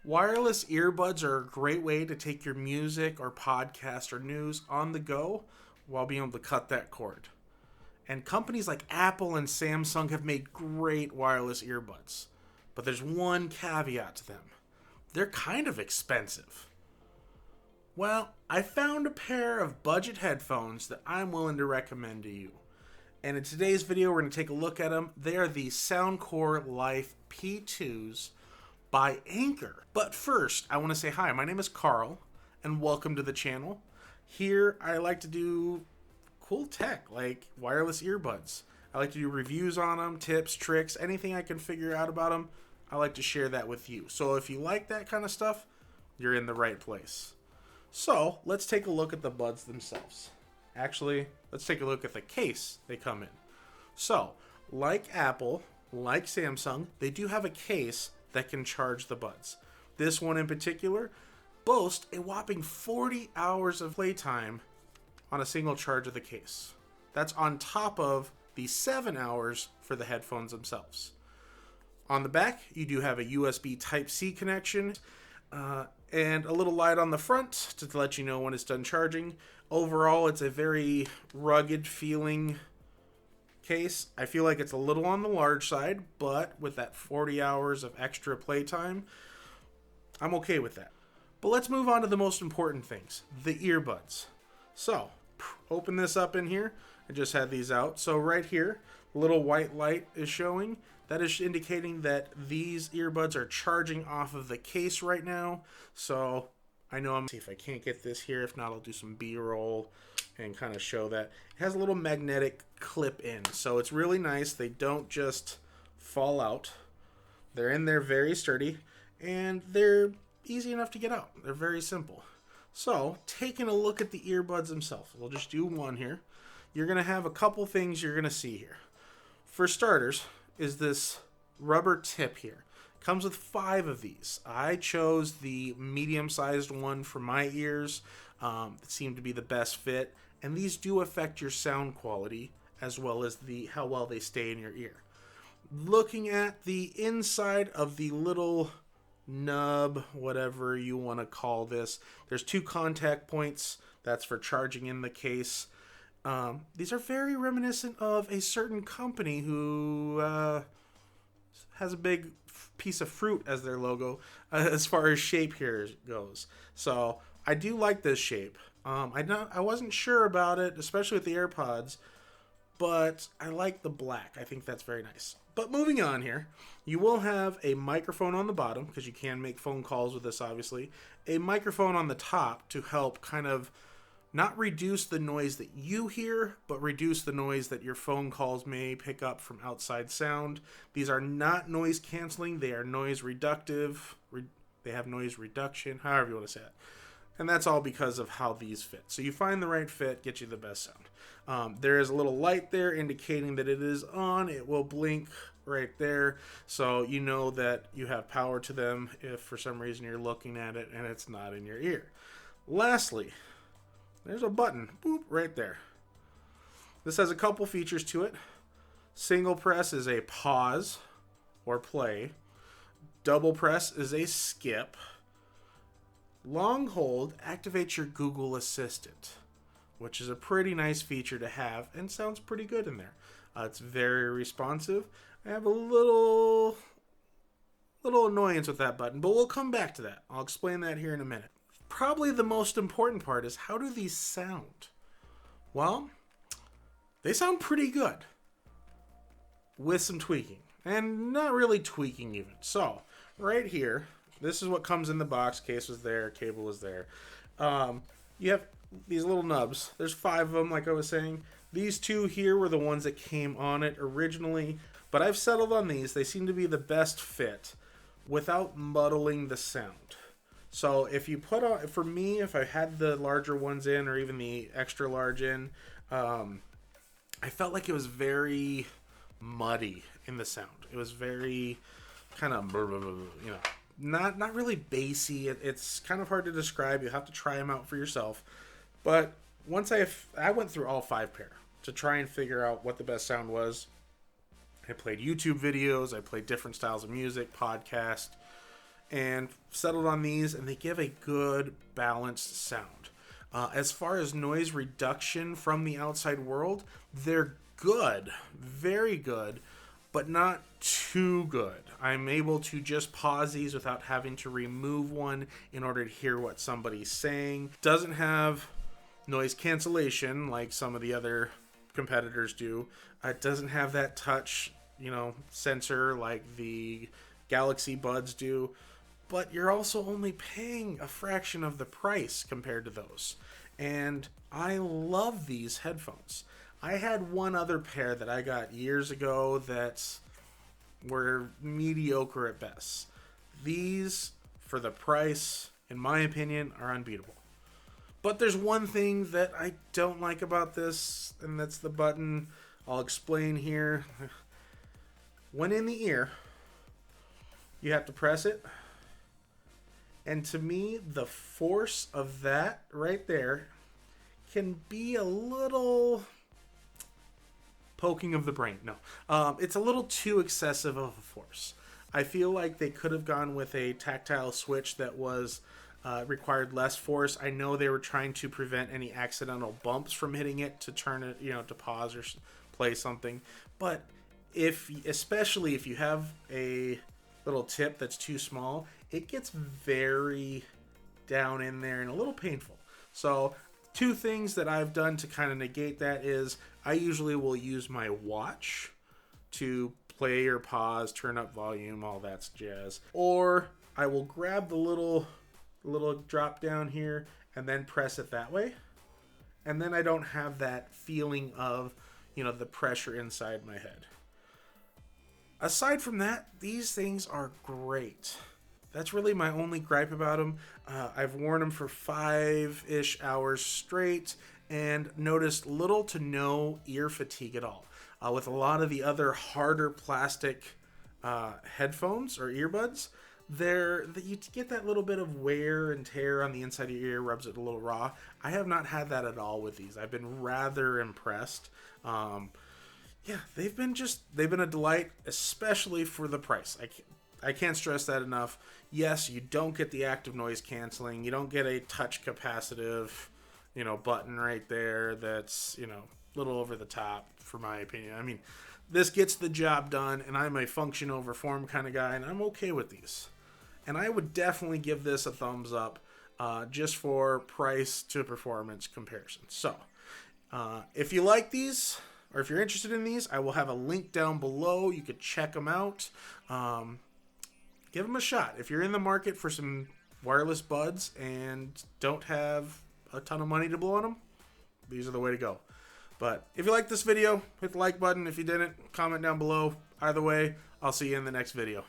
Wireless earbuds are a great way to take your music or podcast or news on the go while being able to cut that cord. And companies like Apple and Samsung have made great wireless earbuds. But there's one caveat to them. They're kind of expensive. Well, I found a pair of budget headphones that I'm willing to recommend to you. And in today's video, we're going to take a look at them. They are the Soundcore Life P2s by Anker. But first, I want to say hi. My name is Carl, and welcome to the channel. Here, I like to do cool tech, like wireless earbuds. I like to do reviews on them, tips, tricks, anything I can figure out about them. I like to share that with you. So if you like that kind of stuff, you're in the right place. So let's take a look at the buds themselves. Actually, let's take a look at the case they come in. So, like Apple, like Samsung, they do have a case that can charge the buds. This one in particular boasts a whopping 40 hours of playtime on a single charge of the case. That's on top of the 7 hours for the headphones themselves. On the back, you do have a USB Type-C connection and a little light on the front to let you know when it's done charging. Overall, it's a very rugged feeling case. I feel like it's a little on the large side, but with that 40 hours of extra playtime, I'm okay with that. But let's move on to the most important things, the earbuds. So, open this up in here. I just had these out. So right here, a little white light is showing. That is indicating that these earbuds are charging off of the case right now. So I know see if I can't get this here. If not, I'll do some B-roll and kind of show that. It has a little magnetic clip in. So it's really nice. They don't just fall out. They're in there very sturdy. And they're easy enough to get out. They're very simple. So taking a look at the earbuds themselves. We'll just do one here. You're going to have a couple things you're going to see here. For starters, is this rubber tip here. Comes with 5 of these. I chose the medium-sized one for my ears. It seemed to be the best fit. And these do affect your sound quality as well as how well they stay in your ear. Looking at the inside of the little nub, whatever you want to call this, there's 2 contact points. That's for charging in the case. These are very reminiscent of a certain company who has a big piece of fruit as their logo as far as shape here goes. So I do like this shape. I wasn't sure about it, especially with the AirPods, but I like the black. I think that's very nice. But moving on here, you will have a microphone on the bottom, because you can make phone calls with this, obviously. A microphone on the top to help kind of not reduce the noise that you hear, but reduce the noise that your phone calls may pick up from outside sound. These are not noise canceling. They are noise reductive. They have noise reduction, however you want to say it. And that's all because of how these fit. So you find the right fit, get you the best sound. There is a little light there indicating that it is on. It will blink right there. So you know that you have power to them if for some reason you're looking at it and it's not in your ear. Lastly, there's a button, boop, right there. This has a couple features to it. Single press is a pause or play. Double press is a skip. Long hold activates your Google Assistant, which is a pretty nice feature to have and sounds pretty good in there. It's very responsive. I have a little annoyance with that button, but we'll come back to that. I'll explain that here in a minute. Probably the most important part is, how do these sound? Well, they sound pretty good with some tweaking, and not really tweaking even. So right here, this is what comes in the box. Case was there, cable was there. You have these little nubs. There's 5 of them, like I was saying. These 2 here were the ones that came on it originally, but I've settled on these. They seem to be the best fit without muddling the sound. So if you put on, for me, if I had the larger ones in, or even the extra large in, I felt like it was very muddy in the sound. It was very kind of, you know, not really bassy. It's kind of hard to describe. You have to try them out for yourself. But once I went through all 5 pair to try and figure out what the best sound was. I played YouTube videos. I played different styles of music, podcast. and settled on these, and they give a good balanced sound. As far as noise reduction from the outside world, they're good, very good, but not too good. I'm able to just pause these without having to remove one in order to hear what somebody's saying. Doesn't have noise cancellation like some of the other competitors do. It doesn't have that touch, sensor like the Galaxy Buds do. But you're also only paying a fraction of the price compared to those. And I love these headphones. I had one other pair that I got years ago that were mediocre at best. These, for the price, in my opinion, are unbeatable. But there's one thing that I don't like about this, and that's the button. I'll explain here. When in the ear, you have to press it. And to me, the force of that right there can be a little poking of the brain. No, it's a little too excessive of a force. I feel like they could have gone with a tactile switch that was required less force. I know they were trying to prevent any accidental bumps from hitting it to turn it, to pause or play something. But especially if you have a little tip that's too small, it gets very down in there and a little painful. So 2 things that I've done to kind of negate that is I usually will use my watch to play or pause, turn up volume, all that jazz. Or I will grab the little drop down here and then press it that way. And then I don't have that feeling of, the pressure inside my head. Aside from that, these things are great. That's really my only gripe about them. I've worn them for 5-ish hours straight and noticed little to no ear fatigue at all. With a lot of the other harder plastic headphones or earbuds, you get that little bit of wear and tear on the inside of your ear, rubs it a little raw. I have not had that at all with these. I've been rather impressed. They've been a delight, especially for the price. I can't stress that enough. Yes, you don't get the active noise canceling. You don't get a touch capacitive, button right there that's, a little over the top, for my opinion. I mean, this gets the job done, and I'm a function over form kind of guy, and I'm okay with these. And I would definitely give this a thumbs up just for price to performance comparison. So, if you like these, or if you're interested in these, I will have a link down below. You could check them out. Give them a shot. If you're in the market for some wireless buds and don't have a ton of money to blow on them, these are the way to go. But if you like this video, hit the like button. If you didn't, comment down below. Either way, I'll see you in the next video.